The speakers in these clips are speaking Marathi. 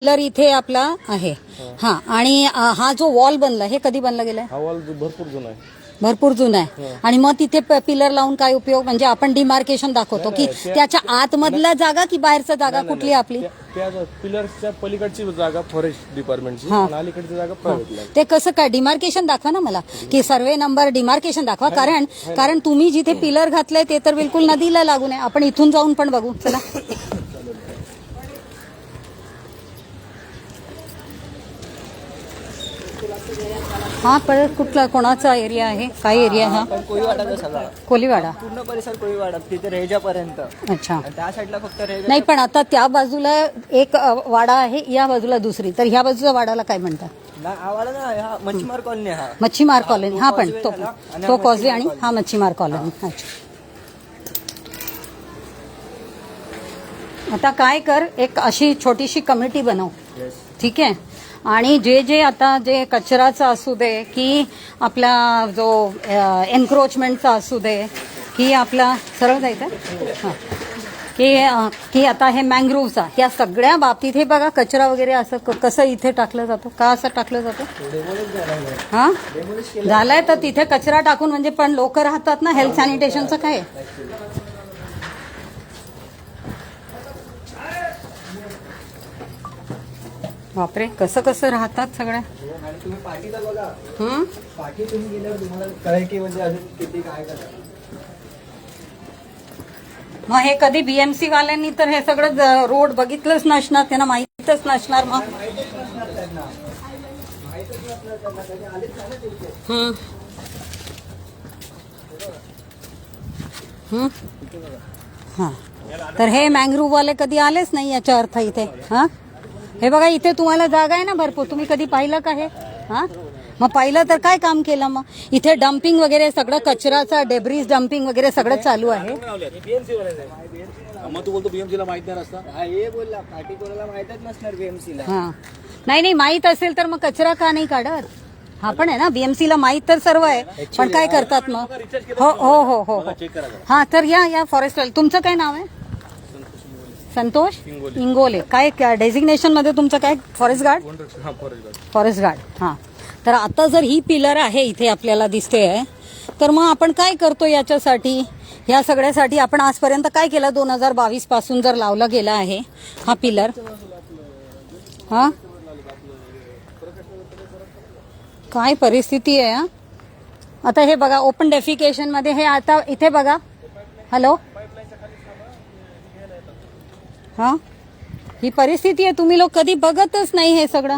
पिलर इथे आपला आहे. हा आणि हा जो वॉल बनला हे कधी बनला गेलाय? हा वॉल भरपूर जुना आहे. भरपूर जुना आहे. आणि मग तिथे पिलर लावून काय उपयोग? म्हणजे आपण डिमार्केशन दाखवतो की त्याच्या आतमधला जागा की बाहेरचा जागा कुठली आपली? त्या पिलरच्या पलीकडची जागा फॉरेस्ट डिपार्टमेंटची आणि अलीकडची जागा प्रायव्हेट. ते कसं काय डिमार्केशन दाखवा ना मला, की सर्वे नंबर डिमार्केशन दाखवा. कारण तुम्ही जिथे पिलर घातलंय ते तर बिलकुल नदीला लागून आहे. आपण इथून जाऊन पण बघू चला. हा परत कुठला कोणाचा एरिया आहे? काय एरिया हा? कोळीवाडा सगळा कोलीवाडा पूर्ण परिसर कोळीवाडा तिथे रेजापर्यंत. अच्छा. त्या साईडला फक्त रेजा नाही पण आता त्या बाजूला एक वाडा आहे, या बाजूला दुसरी, तर ह्या बाजूच्या वाडाला काय म्हणतात? आवाडा ना हा मच्छीमार कॉलनी. हा मच्छीमार कॉलनी. हा पण तो कॉजवे आणि हा मच्छीमार कॉलनी. अच्छा. आता काय कर, एक अशी छोटीशी कमिटी बनव, ठीक आहे. आणि जे आता जे कचराचा असू दे की आपला जो एन्क्रोचमेंटचा असू दे की आपला सरळ जायचं हां की आता हे मॅंग्रोव्हचा, या सगळ्या बाबतीत हे बघा कचरा वगैरे असं कसं इथे टाकलं जातं, का असं टाकलं जातं? हां झालंय तर तिथे कचरा टाकून म्हणजे पण लोक राहतात ना, हेल्थ सॅनिटेशनचं काय? बापरे कसं कसं राहतात सगळ्या. तुम्ही पाठीला बघा, पाठी तुम्ही गेल्यावर तुम्हाला कळेल की म्हणजे अजून किती काय करतात. मग हे कधी बीएमसी वाल्यांनी तर हे सगळं रोड बघितलंच नसणार, त्यांना माहितच नसणार. मग हा तर हे मॅंग्रोव्ह वाले कधी आलेच नाही याचा अर्थ इथे. हा हे बघा इथे तुम्हाला जागा आहे ना भरपूर, तुम्ही कधी पाहिलं का हे? हा मग पाहिलं तर काय काम केलं? मग इथे डम्पिंग वगैरे सगळं कचराचा डेब्रिज डम्पिंग वगैरे सगळं चालू आहे. मग तू बोलतो बीएमसीला माहित नाही रस्ता. हे बोलला पाठी कोणाला माहितच नसणार बीएमसीला. हा नाही माहित असेल तर मग कचरा का नाही काढत? हा पण आहे ना, बीएमसीला माहित तर सर्व आहे, पण काय करतात मग? हो हो हो हो हा तर या फॉरेस्ट. तुमचं काय नाव आहे? संतोष इंगोले. काय डेझिग्नेशन मध्ये तुमचं काय? Forest guard. Forest guard. हा तर आता जर ही पिलर आहे इथे आपल्याला दिसते आहे, तर मग आपण काय करतो याच्यासाठी? या सगळ्यासाठी आपण आजपर्यंत काय केलं? 2022 पासून जर लावला गेला आहे हा पिलर. हा काय परिस्थिती आहे. आता हे बघा ओपन डेफिकेशन मध्ये हे आता इथे बघा. हॅलो हाँ ही परिस्थिति है. तुम्ही लोग कधी बघतच नहीं है सगळं.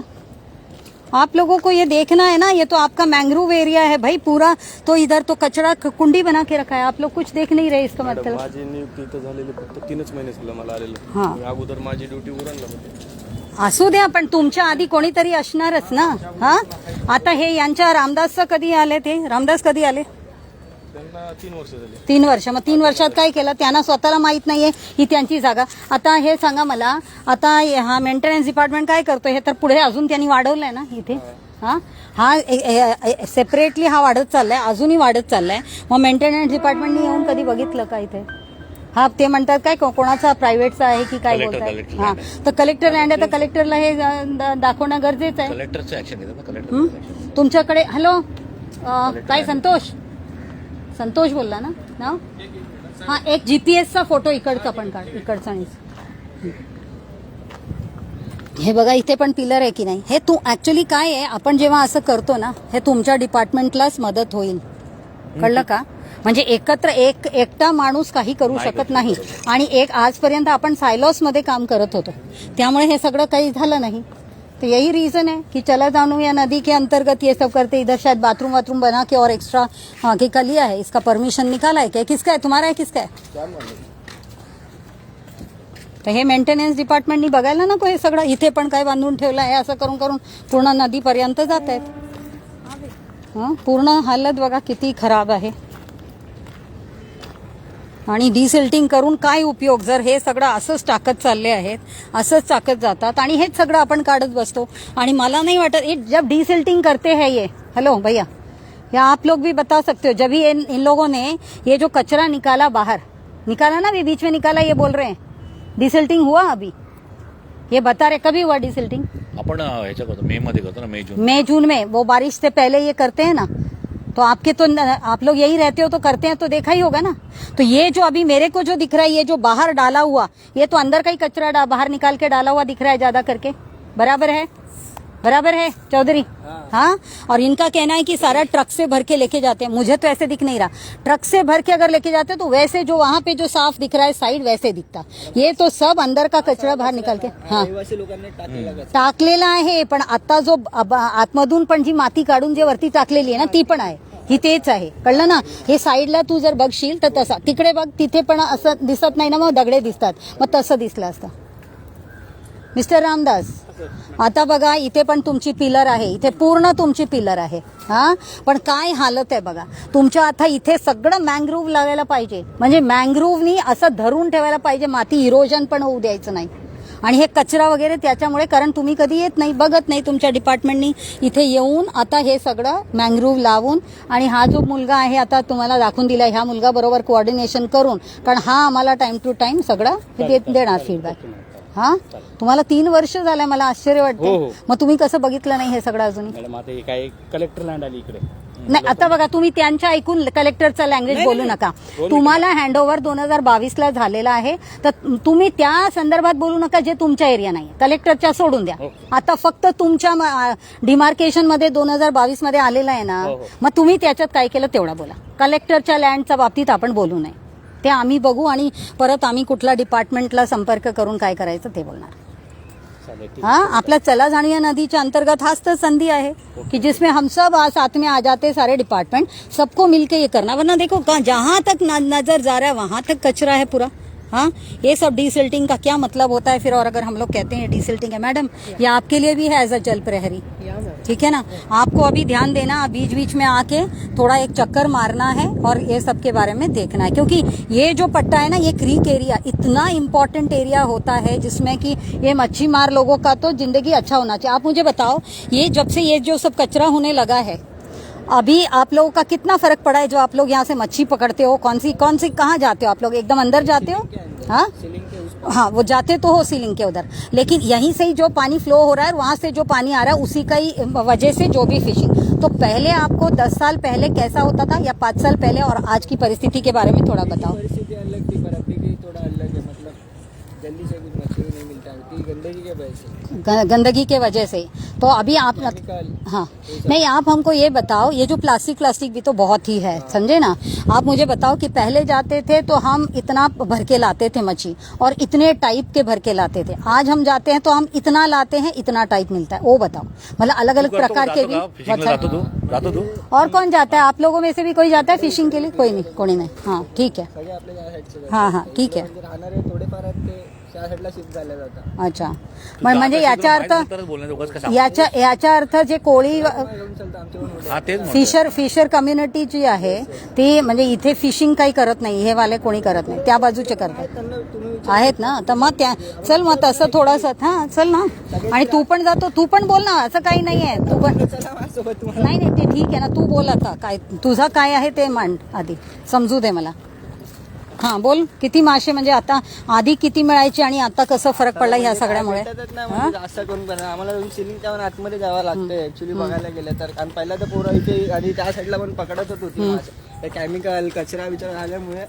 आप लोगों को ये देखना है ना, ये तो आपका मैंग्रोव एरिया है भाई पूरा. तो इधर तो कचरा कुंडी बना के रखा है, आप लोग कुछ देख नहीं रहे. इसका मतलब माझी नियुक्ती इथं झालेली फक्त 3च महिने झालं मला आलेलं. हां अगोदर माझी ड्युटी उरणला होती. असू द्या, पण तुमच्या आधी कोणीतरी असणारच ना. हा आता हे यांच्या रामदासचं कधी आले? ते रामदास कधी आले? त्यांना 3 वर्ष झाली. 3 वर्ष. मग 3 वर्षात काय केलं? त्यांना स्वतःला माहित नाहीये ही त्यांची जागा. आता हे सांगा मला, आता हा मेंटेनन्स डिपार्टमेंट काय करतो? हे तर पुढे अजून त्यांनी वाढवलंय ना इथे. हा सेपरेटली हा वाढत चाललाय, अजूनही वाढत चाललाय. मग मेंटेनन्स डिपार्टमेंटनी येऊन कधी बघितलं का इथे? हा ते म्हणतात काय कोणाचा प्रायव्हेटचा आहे की काय बोलतात? हा तर कलेक्टर लँड आहे तर कलेक्टरला हे दाखवणं गरजेचं आहे. कलेक्टरचं ऍक्शन घेतात ना कलेक्टर. तुमच्याकडे हॅलो काय संतोष बोलला ना नाव? हा एक जीपीएसचा फोटो इकडचा पण काढ, इकडचा नाही. हे बघा इथे पण पिलर आहे की नाही? हे तू ऍक्च्युली काय आहे, आपण जेव्हा असं करतो ना, हे तुमच्या डिपार्टमेंटलाच मदत होईल, कळलं का? म्हणजे एकत्र एकटा माणूस काही करू शकत नहीं. आणि आजपर्यंत आपण सायलॉस मध्ये काम करत होतो, त्यामुळे हे सगळं काही झालं नहीं. तो यही रीजन है कि चला जानू या नदी के अंतर्गत ये सब करते. इधर शायद बाथरूम वाथरूम बना के और एक्स्ट्रा आगे का लिया है, इसका परमिशन निकाला है क्या? किसका है? तुम्हारा है किसका है? तर हे मेंटेनन्स डिपार्टमेंटनी बघायला नको हे सगळं. इथे पण काय बांधून ठेवलं आहे, असं करून करून पूर्ण नदीपर्यंत जात आहेत. पूर्ण हालत बघा किती खराब आहे. आणि डिसिल्टिंग करून काय उपयोग जर हे सगळं असंच टाकत चालले आहेत, असंच टाकत जातात आणि हेच सगळं आपण काढत बसतो. आणि मला नहीं वाटत जब डिसिल्टिंग करते हैं ये, हेलो भैया या आप लोग भी बता सकते हो, जब ही इन लोगों ने ये जो कचरा निकाला बाहर, निकाला ना, भी बीच में निकाला, ये बोल रहे हैं डिसिल्टिंग हुआ अभी? ये बता रहे कभी हुआ डिसिल्टिंग? आपण ह्याच्या करतो मे मध्ये करतो ना, मई जून में, वो बारिश से पहले ये करते हैं ना, तो आपके तो आप लोग यही रहते हो तो करते हैं तो देखा ही होगा ना। तो ये जो अभी मेरे को जो दिख रहा है, ये जो बाहर डाला हुआ, ये तो अंदर का ही कचरा बाहर निकाल के डाला हुआ दिख रहा है ज्यादा करके, बराबर है? बराबर है चौधरी? हाँ। और इनका कहना है कि सारा ट्रक से भर के लेके जाते हैं, मुझे तो ऐसे दिख नहीं रहा। ट्रक से भर के अगर लेके जाते तो वैसे जो वहाँ पे जो साफ दिख रहा है साइड वैसे दिखता, ये तो सब अंदर का कचरा बाहेर निकाल के रहिवासी लोकांनी टाकलेला कचरा. टाकलेला आहे। पण आता जो आतमधून पण जी माती काढून जे वरती टाकलेली आहे ना ती पण आहे, ही तेच आहे, कळलं ना? हे साईडला तू जर बघशील तर तसा, तिकडे बघ तिथे पण असं दिसत नाही ना, मग दगडे दिसतात, मग तसं दिसलं असतं। मिस्टर रामदास, आता बघा इथे पण तुमची पिलर आहे, इथे पूर्ण तुमची पिलर आहे, हा, पण काय हालत आहे बघा तुमच्या। आता इथे सगळं मॅंग्रोव्ह लावायला पाहिजे, म्हणजे मॅंग्रोव्हनी असं धरून ठेवायला पाहिजे, माती इरोजन पण होऊ द्यायचं नाही। आणि हे कचरा वगैरे त्याच्यामुळे, कारण तुम्ही कधी येत नाही, बघत नाही, तुमच्या डिपार्टमेंटनी इथे येऊन आता हे सगळं मॅंग्रोव्ह लावून, आणि हा जो मुलगा आहे आता तुम्हाला दाखवून दिला, ह्या मुलगा बरोबर कोऑर्डिनेशन करून, कारण हा आम्हाला टाइम टू टाइम सगळं देणार फीडबॅक। हा, तुम्हाला 3 वर्ष झालंय, मला आश्चर्य वाटतं, मग तुम्ही कसं बघितलं नाही हे सगळं अजूनही? मॅडम आता हे काय कलेक्टर लँड आली इकडे नाही, आता बघा तुम्ही त्यांच्या ऐकून कलेक्टरचा लँग्वेज बोलू नका। तुम्हाला हँडओव्हर 2022ला झालेला आहे, तर तुम्ही त्या संदर्भात बोलू नका जे तुमच्या एरिया नाही, कलेक्टरच्या सोडून द्या। आता फक्त तुमच्या डिमार्केशन मध्ये 2022 मध्ये आलेला आहे ना, मग तुम्ही त्याच्यात काय केलं तेवढा बोला। कलेक्टरच्या लँडच्या बाबतीत आपण बोलू नये, ते आम्ही बघू, आणि परत आम्ही कुठल्या डिपार्टमेंटला संपर्क करून काय करायचं ते बोलणार। हाँ, आपला चला जानिया नदीच्या अंतर्गत हाच तर संधि है कि जिसमें हम सब साथ में आ जाते, सारे डिपार्टमेंट, सबको मिलके ये करना। वरना देखो जहां तक नजर जा रहा है वहां तक कचरा है पूरा। हाँ, ये सब डिसिल्टिंग का क्या मतलब होता है फिर? और अगर हम लोग कहते हैं डिसिल्टिंग है, मैडम ये आपके लिए भी है एज अ जल प्रहरी, ठीक है ना? आपको अभी ध्यान देना, बीच बीच में आके थोड़ा एक चक्कर मारना है और ये सब के बारे में देखना है, क्योंकि ये जो पट्टा है ना, ये क्रीक एरिया इतना इम्पोर्टेंट एरिया होता है जिसमें कि ये मच्छी मार लोगों का तो जिंदगी अच्छा होना चाहिए। आप मुझे बताओ, ये जब से ये जो सब कचरा होने लगा है, अभी आप लोगों का कितना फर्क पड़ा है? जो आप लोग यहाँ से मच्छी पकड़ते हो, कौन सी कहाँ जाते हो आप लोग? एकदम अंदर जाते हो? हाँ हाँ, वो जाते तो हो सीलिंग के उधर, लेकिन यहीं से ही जो पानी फ्लो हो रहा है, वहां से जो पानी आ रहा है, उसी का ही वजह से जो भी फिशिंग। तो पहले आपको 10 साल पहले कैसा होता था, या 5 साल पहले, और आज की परिस्थिति के बारे में थोड़ा बताओ। परिस्थिति अलग थी, पर अभी की थोड़ा अलग है, मतलब जल्दी से कुछ मछली नहीं मिलता है, गंदगी के वजह से। गंदगी के वजह से। तो अभी आप, हाँ नहीं, आप हमको ये बताओ, ये जो प्लास्टिक भी तो बहुत ही है, समझे ना? आप मुझे बताओ कि पहले जाते थे तो हम इतना भर के लाते थे मच्छी, और इतने टाइप के भर के लाते थे। आज हम जाते हैं तो हम इतना लाते हैं, इतना टाइप मिलता है, वो बताओ। मतलब अलग अलग प्रकार के भी। और कौन जाता है आप लोगों में से? भी कोई जाता है फिशिंग के लिए? कोई नहीं, कोणी नाही। हाँ ठीक है, सगळे आपल्या या साईडचे हाँ हाँ ठीक है। राहणारे थोडेफार आहेत ते त्या साईडला शिफ्ट झाले जातात। अच्छा, म्हणजे याचा अर्थ जे कोळी घेऊन चालतं आमच्याकडून फिशर कम्युनिटी जी आहे ती, म्हणजे इथे फिशिंग काही करत नाही, हे वाले कोणी करत नाही, त्या बाजूचे करतात त्यांना तुम्ही आहेत ना। तर मग त्या चल, मग तसं थोडंसं, हा चल ना, आणि तू पण जातो, तू पण बोल ना, असं काही नाही आहे, तू पण चला माझ्यासोबत तुम्हाला। नाही नाही, ते ठीक आहे ना, तू बोल आता, काय तुझा काय आहे ते मांड आधी, समजू दे मला। हाँ बोल, किती मासे, म्हणजे आता आधी किती मिळायचे आणि आता कसं फरक पडला ह्या सगळ्यामुळे? भेटतच नाही, म्हणजे जास्त करून करणार आम्हाला सिलिंगच्या आतमध्ये जावं लागतं ऍक्च्युली बघायला गेलं तर। कारण पहिला तर पोरं इथे आणि त्या साईडला पण पकडत होती, केमिकल कचरा विचार झाल्यामुळे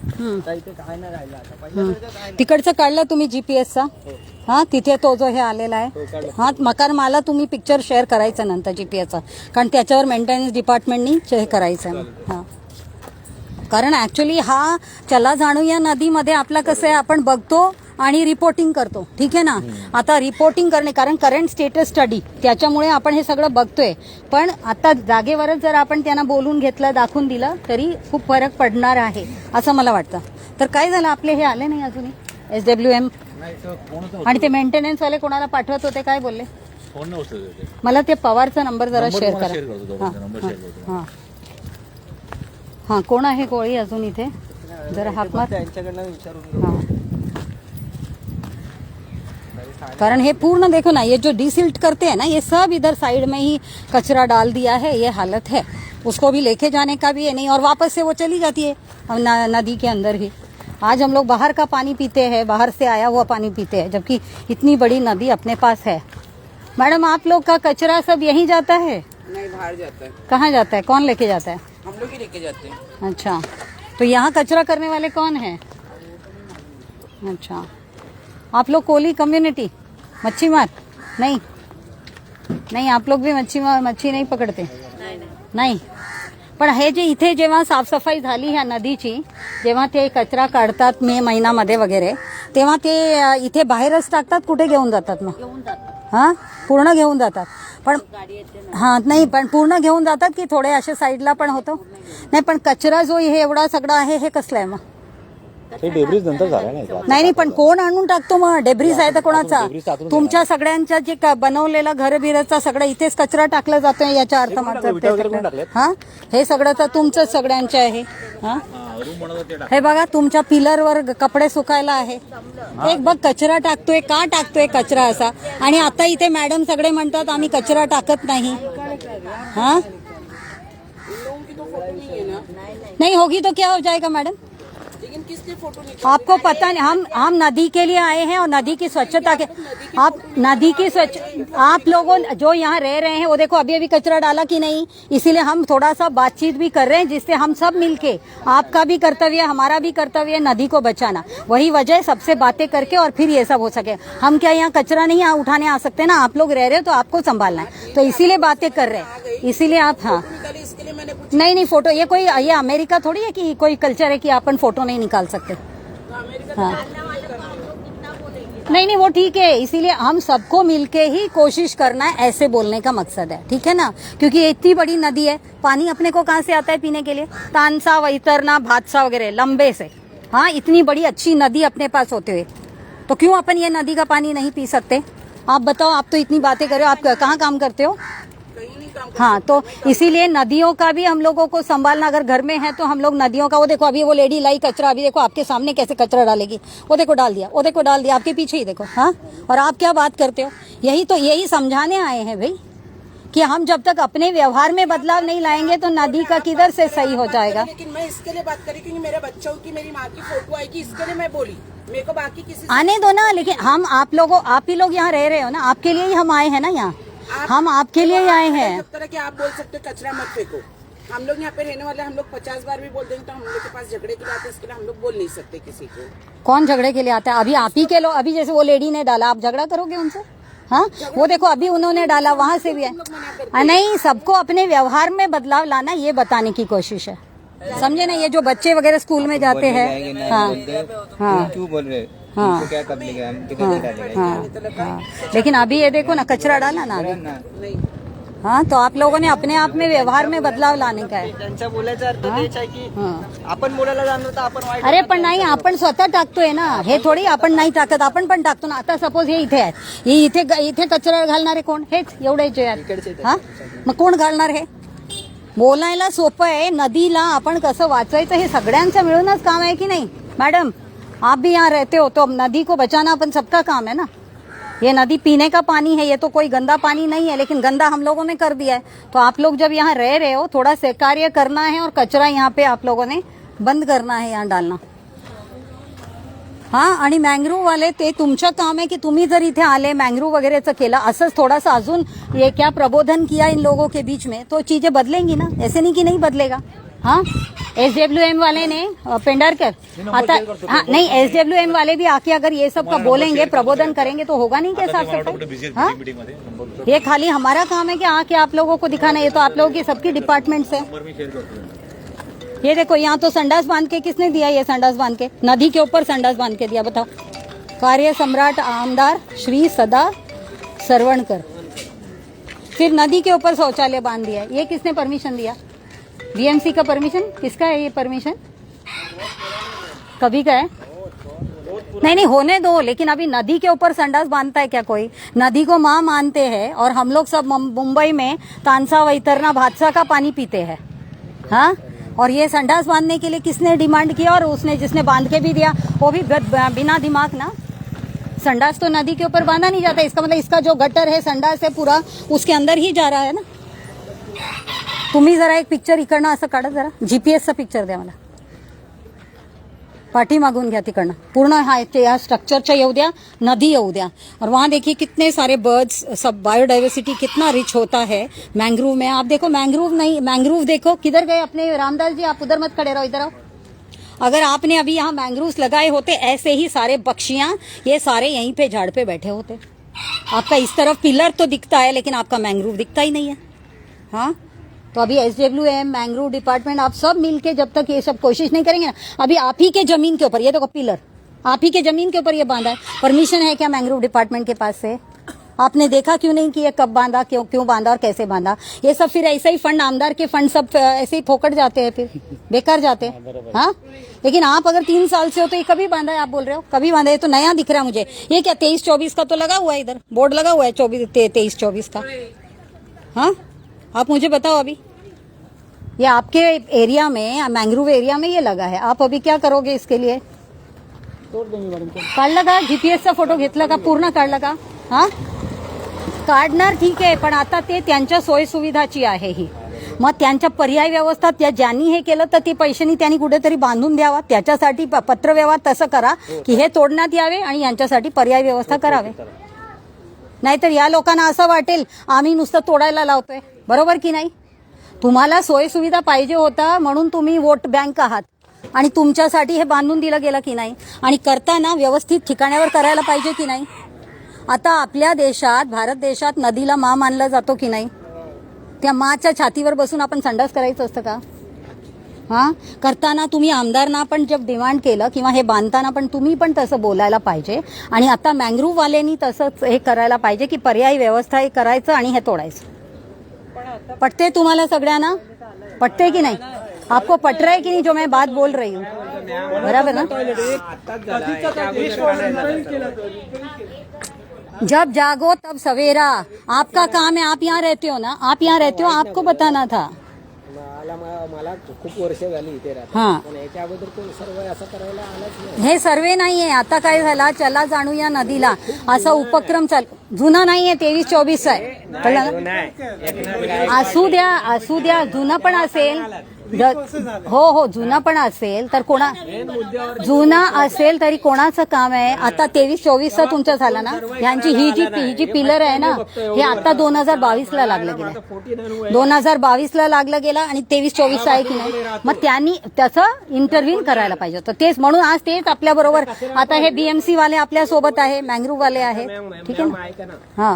तर इथे काय नाही राहिलं आता। पहिल्या तिकडचं काढलं तुम्ही जीपीएसचा? हा, तिथे तो जो हे आलेला आहे, हा मकार, मला तुम्ही पिक्चर शेअर करायचं नंतर जीपीएसचा, कारण त्याच्यावर मेंटेनन्स डिपार्टमेंटनी हे करायचं आहे। हा, कारण ऍक्च्युली हा चला जाणूया नदीमध्ये आपला कसं आहे, आपण बघतो आणि रिपोर्टिंग करतो, ठीक आहे ना? आता रिपोर्टिंग करणे, कारण करंट स्टेटस स्टडी, त्याच्यामुळे आपण हे सगळं बघतोय, पण आता जागेवरच जर आपण त्यांना बोलून घेतलं, दाखवून दिलं, तरी खूप फरक पडणार आहे असं मला वाटतं। तर काय झालं, आपले हे आले नाही अजूनही SWM, आणि ते मेंटेनन्स वाले कोणाला पाठवत होते, काय बोलले? मला ते पवारचा नंबर जरा शेअर करा। हां हाँ, कोण आहे कोळी अजून इथे? जरा हाक मार त्यांच्याकडनं विचारून हाँ, कारण हे पूर्ण देखो ना, ये जो डिसिल्ट करते हैं ना, ये सब इधर साइड में ही कचरा डाल दिया है, ये हालत है। उसको भी लेके जाने का भी है नहीं, और वापस से वो चली जाती है नदी के अंदर ही। आज हम लोग बाहर का पानी पीते हैं, बाहर से आया हुआ पानी पीते हैं, जबकि इतनी बड़ी नदी अपने पास है। मैडम आप लोग का कचरा सब यहीं जाता है? नहीं, बाहर जाता है। कहाँ जाता है? कौन लेके जाता है? हम लोग ही लेके जाते हैं। अच्छा, तो यहाँ कचरा करने वाले कौन है? अच्छा, आप लोग कोली कम्युनिटी, मच्छी मार? नहीं नहीं, आप लोग भी मच्छी नाही पकडते? नाही. पण हे जे इथे जेव्हा साफसफाई झाली ह्या नदीची, जेव्हा ते कचरा काढतात मे महिन्यामध्ये वगैरे, तेव्हा ते इथे बाहेरच टाकतात? कुठे घेऊन जातात मग? हा, पूर्ण घेऊन जातात. पण हा नाही, पण पूर्ण घेऊन जातात की थोडे असे साईडला पण होतं? नाही, पण कचरा जो हे एवढा सगळा आहे हे कसला आहे मग? ते डेब्रिज नंतर झालं नाही नाही नाही, पण कोण आणून टाकतो मग? डेब्रिज आहे तर कोणाचा? तुमच्या सगळ्यांच्या जे बनवलेला घर बिरचा सगळं इथेच कचरा टाकला जातोय, याचा अर्थ मात्र हा, हे सगळं तर तुमचंच सगळ्यांचे आहे. हा, हे बघा तुमच्या पिलरवर कपडे सुकायला आहे. एक बघ कचरा टाकतोय, का टाकतोय कचरा असा? आणि आता इथे मॅडम सगळे म्हणतात आम्ही कचरा टाकत नाही. हा, नहीं होगी तो क्या हो जाएगा मैडम? लेकिन किसके फोटो आपको पता नहीं, हम नदी के लिए आए हैं और नदी की स्वच्छता के, आप नदी की स्वच्छ, आप लोगों जो यहाँ रह रहे हैं वो देखो अभी अभी कचरा डाला कि नहीं, इसीलिए हम थोड़ा सा बातचीत भी कर रहे हैं, जिससे हम सब मिलके, आपका भी कर्तव्य हमारा भी कर्तव्य है नदी को बचाना, वही वजह है सबसे बातें करके और फिर ये सब हो सके. हम क्या यहाँ कचरा नहीं उठाने आ सकते ना? आप लोग रह रहे हो तो आपको संभालना है, तो इसीलिए बातें कर रहे हैं, इसीलिए आप. हाँ नहीं नहीं, फोटो ये अमेरिका थोड़ी है कि कोई कल्चर है कि अपन फोटो नहीं निकाल सकते. हाँ नहीं नहीं, वो ठीक है, इसीलिए हम सबको मिलके ही कोशिश करना है, ऐसे बोलने का मकसद है, ठीक है ना? क्योंकि ये इतनी बड़ी नदी है, पानी अपने को कहाँ से आता है पीने के लिए? तानसा, वैतरना, भादसा वगैरह लंबे से. हाँ, इतनी बड़ी अच्छी नदी अपने पास होते हुए तो क्यों अपन ये नदी का पानी नहीं पी सकते? आप बताओ, आप तो इतनी बातें कर रहे हो, आप कहाँ काम करते हो? हाँ, तो इसीलिए नदियों का भी हम लोगों को संभालना, अगर घर में है तो हम लोग नदियों का, वो देखो अभी वो लेडी लाई कचरा, अभी देखो आपके सामने कैसे कचरा डालेगी, वो देखो डाल दिया, वो देखो डाल दिया, आपके पीछे ही देखो. हाँ, और आप क्या बात करते हो? यही समझाने आए हैं भाई, कि हम जब तक अपने व्यवहार में बदलाव नहीं लाएंगे तो नदी का किधर से सही हो जाएगा. लेकिन मैं इसके लिए बात करी क्योंकि मेरे बच्चों की, मेरी माँ की फोटो आएगी, इसके लिए मैं बोली. मेरे को बाकी किसी आने दो ना, लेकिन हम आप ही लोग यहाँ रह रहे हो ना, आपके लिए ही हम आए हैं ना यहाँ, हम आपके लिए ही आए हैं. सब तरह के आप बोल सकते हो कचरा मत फेंको. हम लोग यहाँ पे रहने वाले, हम लोग 50 बार भी बोल देंगे तो हम लोग के पास झगड़े के लिए आते, इसके लिए हम लोग बोल नहीं सकते किसी को. कौन झगड़े के लिए आता है? अभी आप ही के लोग, अभी जैसे वो लेडी ने डाला, आप झगड़ा करोगे उनसे? हाँ, वो देखो अभी उन्होंने डाला, वहां से भी है. नहीं, सबको अपने व्यवहार में बदलाव लाना, ये बताने की कोशिश है, समझे ना? ये जो बच्चे वगैरह स्कूल में जाते हैं, हाँ हाँ क्यों बोल रहे? हाँ क्या कर लेंगे हम? हाँ, लेकिन अभी ये देखो ना, कचरा डाला ना अभी. हाँ, तो आप लोगों ने अपने आप में व्यवहार में बदलाव लाने का आहे. त्यांचा बोलायचा अर्थ तेच आहे की आपण बोलायला जाणार तर आपण वाईट. अरे पण नाही, आपण स्वतः टाकतोय ना, हे थोडी आपण नाही टाकत, आपण पण टाकतो ना. आता सपोज हे इथे आहेत, हे इथे कचरा घालणारे कोण? हेच एवढे जे आहेत. हा, मग कोण घालणार? हे बोलायला सोपं आहे, नदीला आपण कसं वाचवायचं हे सगळ्यांचं मिळूनच काम आहे की नाही मॅडम? आप भी यहाँ रहते हो तो नदी को बचाना अपन सबका काम है ना. ये नदी पीने का पानी है, ये तो कोई गंदा पानी नहीं है, लेकिन गंदा हम लोगों ने कर दिया है. तो आप लोग जब यहाँ रह रहे हो, थोड़ा सहकार्य करना है और कचरा यहाँ पे आप लोगों ने बंद करना है, यहाँ डालना. हाँ, आणि मँग्रोव्ह वाले ते तुमचं काम आहे की तुम्ही जर इथे आले मँग्रोव्ह वगैरेचं केलं, असंच थोडासा अजून ये क्या प्रबोधन किया इन लोगों के बीच में, तो चीजें बदलेंगी ना. ऐसे नहीं कि नहीं बदलेगा. हाँ, SWM वाले ने पेंडारकर आता, हाँ नहीं, SWM वाले भी आके अगर ये सब का बोलेंगे, प्रबोधन करेंगे तो होगा नहीं क्या साफ सफाई? हाँ, ये खाली हमारा काम है कि आके आप लोगों को दिखाना, ये तो आप लोगों की सबकी डिपार्टमेंट्स है. ये देखो, यहाँ तो संडास बांध के किसने दिया? ये संडास बांध के नदी के ऊपर संडास बांध के दिया, बताओ. कार्य सम्राट आमदार श्री सदा सरवणकर. फिर नदी के ऊपर शौचालय बांध दिया, ये किसने परमिशन दिया? BMC का परमिशन? किसका है ये परमिशन? कभी का है? नहीं होने दो, लेकिन अभी नदी के ऊपर संडास बांधता है क्या कोई? नदी को माँ मानते हैं और हम लोग सब मुंबई में तानसा, वैतरना, भादसा का पानी पीते हैं. हाँ, और ये संडास बांधने के लिए किसने डिमांड किया? और उसने जिसने बांध के भी दिया वो भी बिना दिमाग ना. संडास तो नदी के ऊपर बांधा नहीं जाता, इसका मतलब इसका जो गटर है, संडास है, पूरा उसके अंदर ही जा रहा है ना. तुम्ही जरा एक पिक्चर इकडनं असं काढा, जरा GPS चा पिक्चर द्या मला. पाठीमागून घ्या तिकडनं पूर्ण या स्ट्रक्चरच्या येऊ द्या, नदी येऊ द्या। और वहाँ देखिए कितने सारे बर्ड्स, सब बायोडाइवर्सिटी कितना रिच होता है मैंग्रोव में। आप देखो मैंग्रोव नहीं, मैंग्रोव देखो किधर गए अपने रामदास जी, आप उधर मत खड़े रहो, इधर आओ। अगर आपने अभी यहाँ मैंग्रोव्स लगाए होते ऐसे ही सारे पक्षियां ये सारे यहीं पे झाड़ पे बैठे होते। आपका इस तरफ पिलर तो दिखता है लेकिन आपका मैंग्रोव दिखता ही नहीं है। हाँ, तो अभी SWM मैंग्रोव डिपार्टमेंट आप सब मिलके जब तक ये सब कोशिश नहीं करेंगे ना, अभी आप ही के जमीन के ऊपर ये देखो पिलर आप ही के जमीन के ऊपर ये बांधा है, परमिशन है क्या मैंग्रोव डिपार्टमेंट के पास से? आपने देखा क्यों नहीं कि ये कब बांधा, क्यों बांधा और कैसे बांधा? ये सब फिर ऐसा ही फंड, आमदार के फंड सब ऐसे ही फोकट जाते हैं, फिर बेकार जाते हैं। हाँ, लेकिन आप अगर 3 साल से हो तो ये कभी बांधा है? आप बोल रहे हो कभी बांधा है? तो नया दिख रहा है मुझे। ये क्या 23-24 का तो लगा हुआ है, इधर बोर्ड लगा हुआ है 23-24 का। हाँ, आप मुझे बताओ अभी ये आपके एरिया में, मैंग्रोव एरिया में ये लगा है, आप अभी क्या करोगे इसके लिए? काढलं का जीपीएसचा फोटो घेतला का? पूर्ण काढला का? हा, काढणार ठीक आहे, पण आता ते त्यांच्या सोयीसुविधाची आहे ही। मग त्यांच्या पर्याय व्यवस्था त्या ज्यांनी हे केलं तर ते पैशांनी त्यांनी कुठेतरी बांधून द्यावा, त्याच्यासाठी पत्रव्यवहार तसं करा की हे तोडण्यात यावे आणि यांच्यासाठी पर्याय व्यवस्था करावे। नाहीतर या लोकांना असं वाटेल आम्ही नुसतं तोडायला लावतोय, बरोबर की नाही? तुम्हाला सोयीसुविधा पाहिजे होता म्हणून तुम्ही वोट बँक आहात आणि तुमच्यासाठी हे बांधून दिलं गेलं की नाही? आणि करताना व्यवस्थित ठिकाणावर करायला पाहिजे की नाही? आता आपल्या देशात, भारत देशात नदीला माँ मानलं जातो की नाही? त्या माँच्या छातीवर बसून आपण संडास करायचं असतं का? हा, करताना तुम्ही आमदारांना पण जब डिमांड केलं किंवा हे बांधताना पण तुम्ही पण तसं बोलायला पाहिजे। आणि आता मँग्रोव्ह वाल्यांनी तसंच हे करायला पाहिजे की पर्यायी व्यवस्था हे करायचं आणि हे तोडायचं। पटते तुम्हाला सगळ्यांना? पटते की नाही? आपको पट रहा है कि नहीं जो मैं बात बोल रही हूँ? बराबर ना? जब जागो तब सवेरा, आपका काम है। आप यहाँ रहते हो ना, आप यहाँ रहते हो, आपको बताना था। मला खूप वर्ष झाली इथे राहतो, हाँ, पण याच्या अगोदर कोण सर्वे असं करायला आलाच नाही। हे सर्वे नाहीये, आता काय झाला, चला जाणूया नदीला असा उपक्रम जुना नाहीये, 23-24 आहे, कळलं ना? असू द्या जुना पण असेल, हो जुना पण असेल तर जुना असेल तरी कोणाचं काम आहे? आता 23-24 तुमचं झालं ना? यांची ही जी पिलर आहे ना, हे आता 2022 ला लागलं गेलं, 2022 ला लागलं गेलं आणि 23-24 आहे की नाही? मग त्यांनी त्याचं इंटरव्ह्यू करायला पाहिजे होतं। तेच म्हणून आज तेच आपल्या बरोबर आता हे BMC वाले आपल्या सोबत आहे, मँग्रोव्ह वाले आहेत, ठीक आहे ना? हा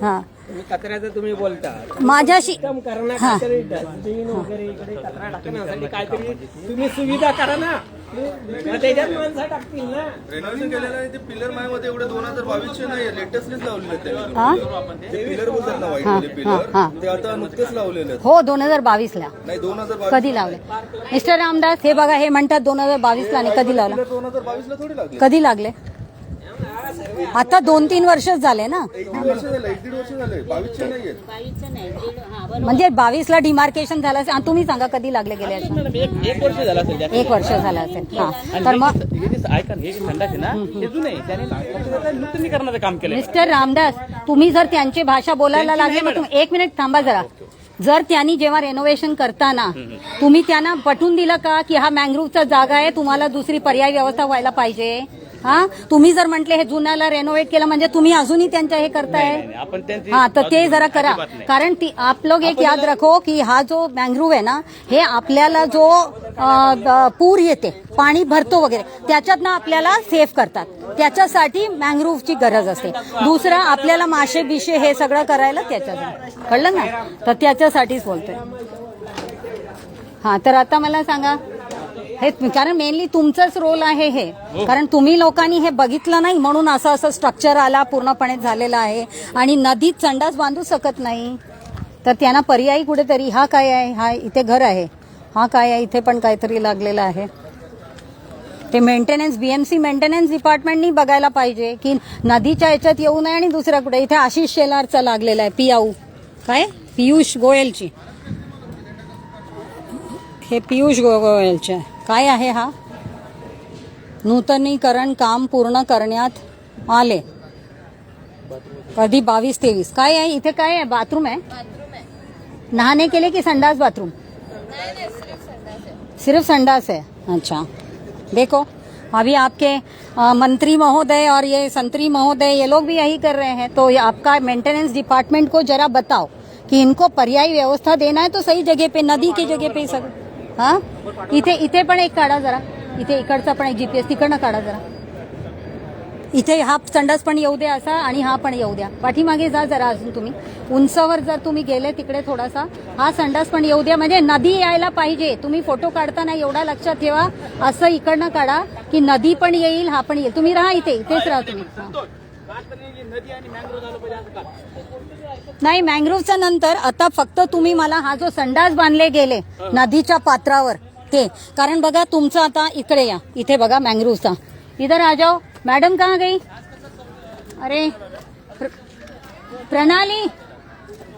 हा, तुम्ही कचऱ्याचं तुम्ही बोलता माझ्याशी करण्यासाठी डस्टबिन वगैरे इकडे कचरा टाकण्यासाठी काहीतरी तुम्ही सुविधा करा ना, मग त्याच्यात माणसं टाकतील ना। रेनोव्हेशन केलेलं आहे ते पिलर माझ्यामध्ये एवढे 2022 नाही, लेटेस्टलीच लावलेले आहेत ते पिलर बोलतात ना, व्हाईट वाले पिलर ते आता नुकतेच लावलेले आहेत। हो 2022 ला नाही 2022 कधी लावले मिस्टर रामदास? हे बघा, हे म्हणतात 2022 ला, नाही कधी लावला? 2022 ला थोडी लागले, कधी लागले? आता 2-3 वर्षच झाले ना, 1-1.5 वर्ष झाले, 1-1.5 वर्ष झाले, 22 नाहीये, म्हणजे 22 ला डिमार्केशन झालं असेल। तुम्ही सांगा कधी लागले गेले असेल? एक वर्ष झाला असेल, 1 वर्ष झालं असेल। हा, तर मग ऐका हे संडास आहे ना, हे जुनं आहे, त्याने नूतनीकरणाचं काम केलंय। मिस्टर रामदास, तुम्ही जर त्यांची भाषा बोलायला लागले मग 1 मिनिट थांबा जरा। जर त्यांनी जेव्हा रेनोव्हेशन करताना तुम्ही त्यांना पटवून दिलं का की हा मँग्रोव्हचा जागा आहे, तुम्हाला दुसरी पर्यायी व्यवस्था व्हायला पाहिजे? हा, तुम्ही जर म्हटले हे जुन्याला रेनोव्हेट केलं म्हणजे तुम्ही अजूनही त्यांच्या हे करताय। आपण त्यांची हा, तर ते जरा करा, कारण आप लोग एक याद रखो की हा जो मँग्रोव्ह आहे ना, हे आपल्याला जो पूर येते, पाणी भरतो वगैरे, त्याच्यातनं आपल्याला सेव्ह करतात, त्याच्यासाठी मँग्रोव्हची गरज असते। दुसरं आपल्याला मासे बिशे हे सगळं करायला त्याच्यात, कळलं ना? तर त्याच्यासाठीच बोलतोय। हा, तर आता मला सांगा हे, कारण मेनली तुमचाच रोल आहे हे, कारण तुम्ही लोकांनी हे बघितलं नाही म्हणून असं स्ट्रक्चर आला पूर्णपणे झालेला आहे आणि नदीत संडास बांधू शकत नाही, तर त्यांना पर्यायी कुठेतरी, हा काय आहे, हा इथे घर आहे, हा काय आहे, इथे पण काहीतरी लागलेलं आहे, ते मेंटेनन्स BMC मेंटेनन्स डिपार्टमेंटनी बघायला पाहिजे की नदीच्या याच्यात येऊ नये। आणि दुसऱ्या कुठे इथे आशिष शेलारचा लागलेला आहे, पियाऊ काय, पियुष गोयलची, हे पियुष गोयलचे काय आहे, हा नूतनीकरण काम पूर्ण करण्यात आले, कधी 22-23 काय आहे? इथे काय आहे? बाथरूम आहे, नहाने के लिए कि संडास बाथरूम? सिर्फ संडास है। अच्छा, देखो अभी आपके मंत्री महोदय और ये संतरी महोदय ये लोग भी यही कर रहे हैं। तो ये आपका मेंटेनेंस डिपार्टमेंट को जरा बताओ कि इनको पर्यायी व्यवस्था देना है तो सही जगह पे, नदी की जगह पे सगळं। हा, इथे पण एक काढा जरा, इथे इकडचा पण एक जीपीएस तिकडनं काढा जरा। इथे हा संडास पण येऊ द्या असा आणि हा पण येऊ द्या। पाठीमागे जा जरा अजून तुम्ही, उंचावर जर तुम्ही गेले तिकडे थोडासा, हा संडास पण येऊ द्या, म्हणजे नदी यायला पाहिजे। तुम्ही फोटो काढताना एवढा लक्षात ठेवा, असं इकडनं काढा की नदी पण येईल, हा पण येईल। तुम्ही राहा इथेच राहा तुम्ही। नाही, मॅंग्रोव्हच्या नंतर आता फक्त तुम्ही मला हा जो संडास बांधले गेले नदीच्या पात्रावर ते, कारण बघा तुमचं आता इकडे या, इथे बघा मॅंग्रोव्हचा, इधर आ जाओ। मैडम कहाँ गई? अरे प्रणाली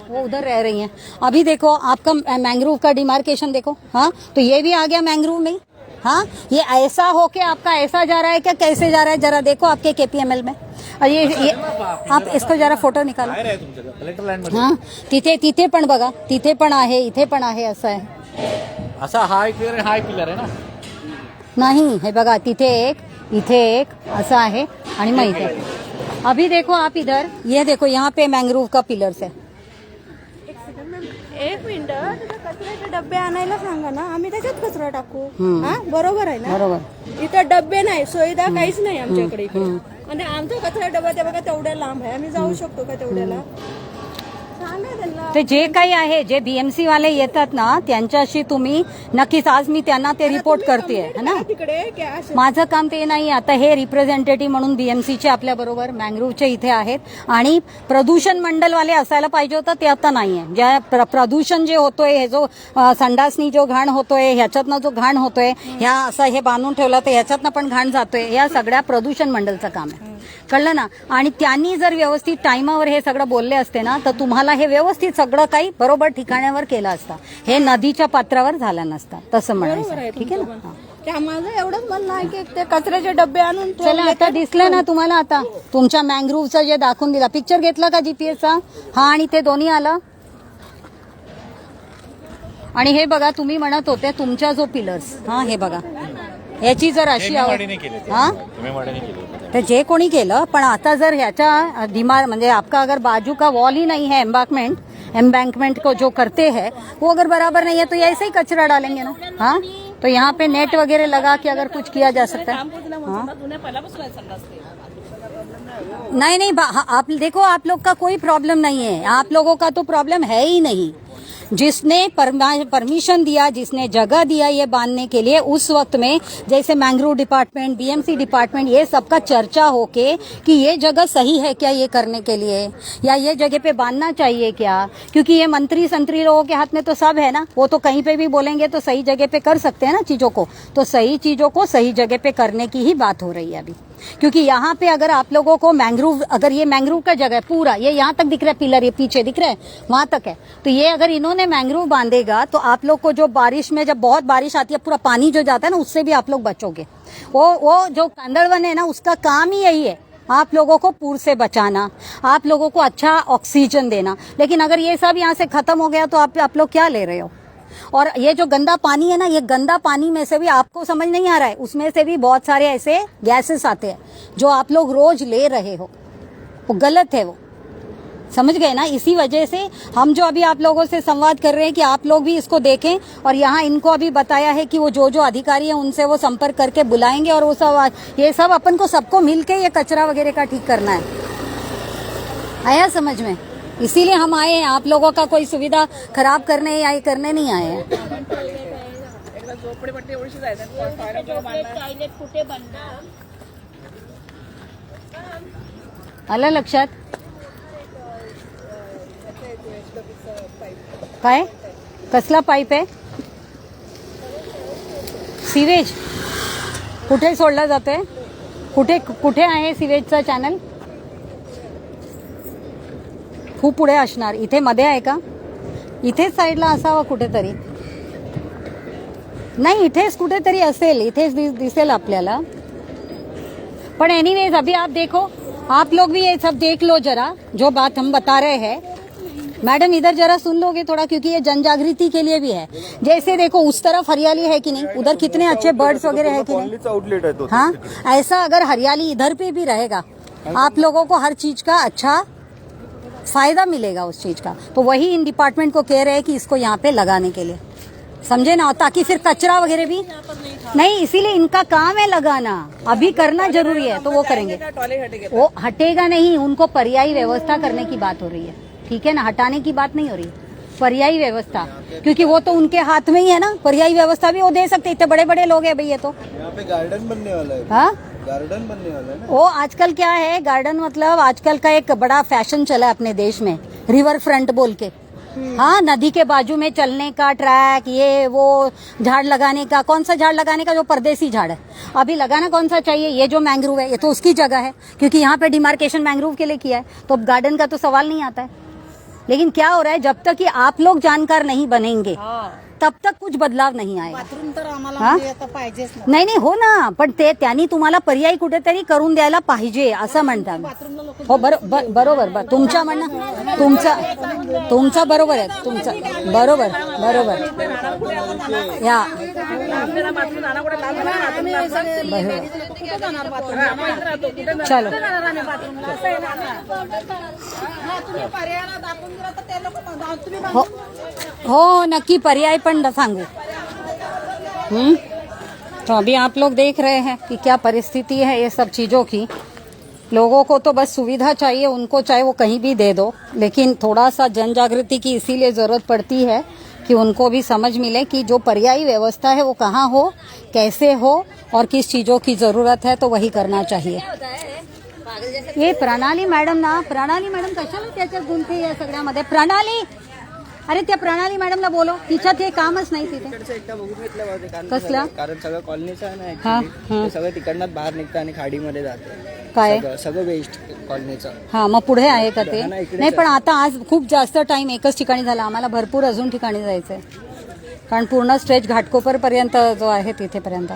वो उधर रह रही हैं। अभी देखो आपका मैंग्रोव का डिमार्केशन देखो, हाँ तो ये भी आ गया मैंग्रोव में। हाँ, ये ऐसा होके आपका ऐसा जा रहा है क्या, कैसे जा रहा है जरा देखो आपके केपीएमएल में। और ये आप इसको जरा फोटो निकालो। हाँ, तिथे पण बघा, तिथे पण आहे, इथे पण आहे, असं आहे। असा हा एक पिलर, हा एक पिलर आहे ना? नहीं है, बघा तिथे एक, इथे एक, असं आहे आणि मग इथे। अभी देखो आप इधर, ये देखो यहाँ पे मैंग्रोव का पिलर्स है। एक मिनिट, कचऱ्याचे डब्बे आणायला सांगा ना, आम्ही त्याच्यात कचरा टाकू। हा, बरोबर आहे ना? बरोबर। इथं डब्बे नाही, सुविधा काहीच नाही आमच्याकडे इकडे, आणि आमचा कचरा डबा ते बघा तेवढ्या लांब आहे, आम्ही जाऊ शकतो का तेवढ्याला? सांगा त्यांना। ते जे काही आहे, जे बीएमसी वाले येतात ना त्यांच्याशी तुम्ही नक्कीच, आज मी त्यांना ते रिपोर्ट करते है ना। तिकडे क्या असं माझं काम ते नाही, आता हे रिप्रेझेंटेटिव्ह म्हणून बीएमसीचे आपल्या बरोबर मॅंग्रोवचे इथे आहेत, आणि प्रदूषण मंडलवाले असायला पाहिजे होतं ते आता नाहीये। ज्या प्रदूषण जे होतोय, हे जो संडासनी जो घाण होतोय, ह्याच्यातनं जो घाण होतोय, ह्या असं हे बांधून ठेवलं तर ह्याच्यातनं पण घाण जातोय, या सगळ्या प्रदूषण मंडलचं काम आहे, कळलं ना। आणि त्यांनी जर व्यवस्थित टाइमावर हे सगळं बोलले असते ना तर तुम्हाला हे व्यवस्थित सगळं काही बरोबर ठिकाणावर केलं असतं, हे नदीच्या पात्रावर झालं नसतं, तसं म्हणायचं, ठीक आहे ना। त्या माझं एवढंच म्हणणं आहे की ते कचऱ्याचे डब्बे आणून चला, आता दिसलं ना तुम्हाला, आता तुमच्या मॅंग्रोवचं जे दाखवून दिला, पिक्चर घेतला का जीपीएसचा? हा, आणि ते दोन्ही आलं। आणि हे बघा तुम्ही म्हणत होते तुमच्या जो पिलर्स, हा हे बघा, याची जर अशी हा तर जे कोणी केलं, पण आता जर ह्याच्या दिमाग म्हणजे आपका अगर बाजू का वॉल ही नहीं है, एम्बैंकमेंट को जो करते हैं वो अगर बराबर नहीं है तो ऐसे ही कचरा डालेंगे ना। हाँ, तो यहाँ पे नेट वगैरह लगा के अगर कुछ किया जा सकता है। हाँ? नहीं, आप देखो, आप लोग का कोई प्रॉब्लम नहीं है, आप लोगों का तो प्रॉब्लम है ही नहीं। जिसने परमिशन दिया, जिसने जगह दिया ये बांधने के लिए, उस वक्त में जैसे मैंग्रोव डिपार्टमेंट, बीएमसी डिपार्टमेंट, ये सबका चर्चा होके कि ये जगह सही है क्या ये करने के लिए, या ये जगह पे बांधना चाहिए क्या, क्योंकि ये मंत्री संतरी लोगों के हाथ में तो सब है ना, वो तो कहीं पे भी बोलेंगे तो सही जगह पे कर सकते हैं ना चीजों को, तो सही चीजों को सही जगह पे करने की ही बात हो रही है अभी। क्योंकि यहाँ पे अगर आप लोगों को मैंग्रोव, अगर ये मैंग्रोव का जगह है पूरा, ये यहाँ तक दिख रहा है पिलर, ये पीछे दिख रहा है वहां तक है, तो ये अगर इन्होंने मैंग्रोव बांधेगा तो आप लोग को जो बारिश में, जब बहुत बारिश आती है, पूरा पानी जो जाता है ना, उससे भी आप लोग बचोगे। वो जो कांदड़वन है ना, उसका काम ही यही है, आप लोगों को पूर से बचाना, आप लोगों को अच्छा ऑक्सीजन देना। लेकिन अगर ये सब यहाँ से खत्म हो गया तो आप लोग क्या ले रहे हो? और ये जो गंदा पानी है ना, ये गंदा पानी में से भी आपको समझ नहीं आ रहा है, उसमें से भी बहुत सारे ऐसे गैसेस आते हैं जो आप लोग रोज ले रहे हो, वो गलत है, वो समझ गए ना। इसी वजह से हम जो अभी आप लोगों से संवाद कर रहे हैं कि आप लोग भी इसको देखें, और यहाँ इनको अभी बताया है कि वो जो अधिकारी हैं उनसे वो संपर्क करके बुलाएंगे, और वो सब, ये सब अपन को सबको मिलके ये कचरा वगैरह का ठीक करना है। आया समझ में? इसीलिए हम आए हैं, आप लोगों का कोई सुविधा खराब करने या ये करने नहीं आए हैं। आलं लक्षात? काय कसला पाईप आहे? सिवेज कुठे सोडला जातोय? कुठे आहे सिवेजचा चॅनल? खूप पुढे असणार, इथे मध्ये आहे का? इथेच साईडला असावा कुठेतरी, नहीं इथेच कुठेतरी असेल, इथेच दिसेल आपल्याला। पण एनीवेज अभी आप देखो, आप लोग भी ये सब देख लो जरा, जो बात हम बता रहे हैं। मैडम इधर जरा सुन लोगे थोड़ा, क्योंकि ये जन जागृति के लिए भी है। जैसे देखो उस तरफ हरियाली है कि नहीं, उधर कितने अच्छे बर्ड्स वगैरह है कि नहीं। आउटलेट है तो हाँ, ऐसा अगर हरियाली इधर पे भी रहेगा, आप लोगों को हर चीज का अच्छा फायदा मिलेगा उस चीज का। तो वही इन डिपार्टमेंट को कह रहे हैं कि इसको यहाँ पे लगाने के लिए, समझे ना, ताकि फिर कचरा वगैरह भी नहीं, इसीलिए इनका काम है लगाना, अभी करना जरूरी है तो वो करेंगे। वो हटेगा नहीं, उनको पर्यायी व्यवस्था करने की बात हो रही है, ठीक है ना, हटाने की बात नहीं हो रही है, पर्यायी व्यवस्था, क्योंकि वो तो उनके हाथ में ही है ना, पर्यायी व्यवस्था भी वो दे सकते, इतने बड़े बड़े लोग हैं भाई ये तो। यहाँ पे गार्डन बनने वाला है। हाँ, गार्डन बनने वाला है ना। वो आजकल क्या है गार्डन, मतलब आजकल का एक बड़ा फैशन चला है अपने देश में, रिवर फ्रंट बोल के। हाँ, नदी के बाजू में चलने का ट्रैक, ये वो झाड़ लगाने का, कौन सा झाड़ लगाने का, जो परदेसी झाड़ है अभी लगाना कौन सा चाहिए, ये जो मैंग्रोव है ये तो उसकी जगह है, क्योंकि यहाँ पे डिमार्केशन मैंग्रोव के लिए किया है, तो अब गार्डन का तो सवाल नहीं आता है। लेकिन क्या हो रहा है, जब तक कि आप लोग जानकार नहीं बनेंगे तब तक कुछ बदलाव नाही आएगा। हा? नाही नाही हो ना, पण ते त्यांनी तुम्हाला पर्यायी कुठेतरी करून द्यायला पाहिजे असं म्हणतात। हो बरोबर, तुमच्या म्हणणं तुमचा बरोबर आहे, तुमचं बरोबर या चलो हो नक्की पर्याय पण सांगू। तो अभी आप लोग देख रहे हैं कि क्या परिस्थिति है ये सब चीजों की। लोगों को तो बस सुविधा चाहिए, उनको चाहे वो कहीं भी दे दो, लेकिन थोड़ा सा जन जागृति की इसीलिए जरूरत पड़ती है कि उनको भी समझ मिले कि जो पर्यायी व्यवस्था है वो कहाँ हो, कैसे हो और किस चीजों की जरूरत है, तो वही करना चाहिए। ये प्रणाली मॅडम कशाला त्याच्यात गुंतते या सगळ्यामध्ये? प्रणाली, अरे त्या प्रणाली मॅडमला बोलो, तिच्यात हे कामच नाही तिथे। तिकडचं एकदा बघून घेतलं पाहिजे कसलं? कारण सगळं कॉलनीचं आहे ना हा, actually. ते सगळं तिकडनं बाहेर निघतं आणि खाडीमध्ये जातं काय सगळं वेस्ट कॉलनीचं। हा, मग पुढे आहे का ते? हा ना, इकडेच नाही, पण आता आज खूप जास्त टाइम एकच ठिकाणी झाला, आम्हाला भरपूर अजून ठिकाणी जायचंय, कारण पूर्ण स्ट्रेच घाटकोपर पर्यंत जो आहे तिथेपर्यंत।